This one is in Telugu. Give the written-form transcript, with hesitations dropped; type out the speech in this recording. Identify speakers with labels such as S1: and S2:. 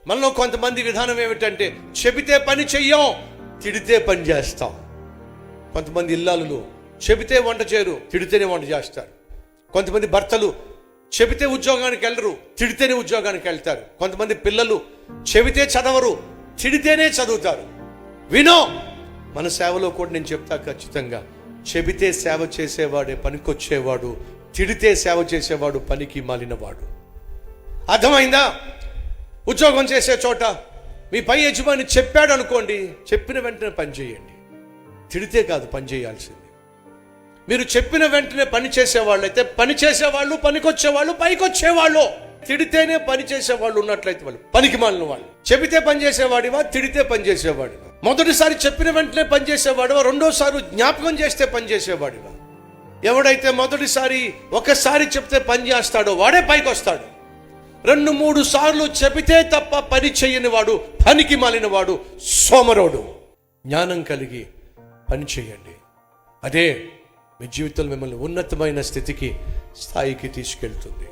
S1: మనలో కొంతమంది విధానం ఏమిటంటే చెబితే పని చెయ్యం, తిడితే పని చేస్తాం. కొంతమంది ఇల్లాలు చెబితే వంట చేయరు, తిడితేనే వంట చేస్తారు. కొంతమంది భర్తలు చెబితే ఉద్యోగానికి వెళ్ళరు, తిడితేనే ఉద్యోగానికి వెళ్తారు. కొంతమంది పిల్లలు చెబితే చదవరు, తిడితేనే చదువుతారు. వినో, మన సేవలో కూడా నేను చెప్తా ఖచ్చితంగా, చెబితే సేవ చేసేవాడే పనికొచ్చేవాడు, తిడితే సేవ చేసేవాడు పనికి మాలినవాడు. అర్థమైందా? ఉద్యోగం చేసే చోట మీ పై యజమాని చెప్పాడు అనుకోండి, చెప్పిన వెంటనే పని చేయండి. తిడితే కాదు పని చేయాల్సింది. మీరు చెప్పిన వెంటనే పని చేసేవాళ్ళు అయితే పని చేసేవాళ్ళు, పనికొచ్చేవాళ్ళు, పైకొచ్చేవాళ్ళు. తిడితేనే పని చేసేవాళ్ళు ఉన్నట్లయితే వాళ్ళు పనికి మాలిన వాళ్ళు. చెబితే పని చేసేవాడివా, తిడితే పని చేసేవాడివా? మొదటిసారి చెప్పిన వెంటనే పని చేసేవాడివా, రెండోసారి జ్ఞాపకం చేస్తే పని చేసేవాడివా? ఎవడైతే మొదటిసారి ఒకసారి చెప్తే పని చేస్తాడో వాడే పైకి వస్తాడు. 2-3 సార్లు చెబితే తప్ప పని చేయని వాడు పనికి మాలిన వాడు, సోమరోడు. జ్ఞానం కలిగి పని చేయండి. అదే మీ జీవితంలో మిమ్మల్ని ఉన్నతమైన స్థితికి, స్థాయికి తీసుకెళ్తుంది.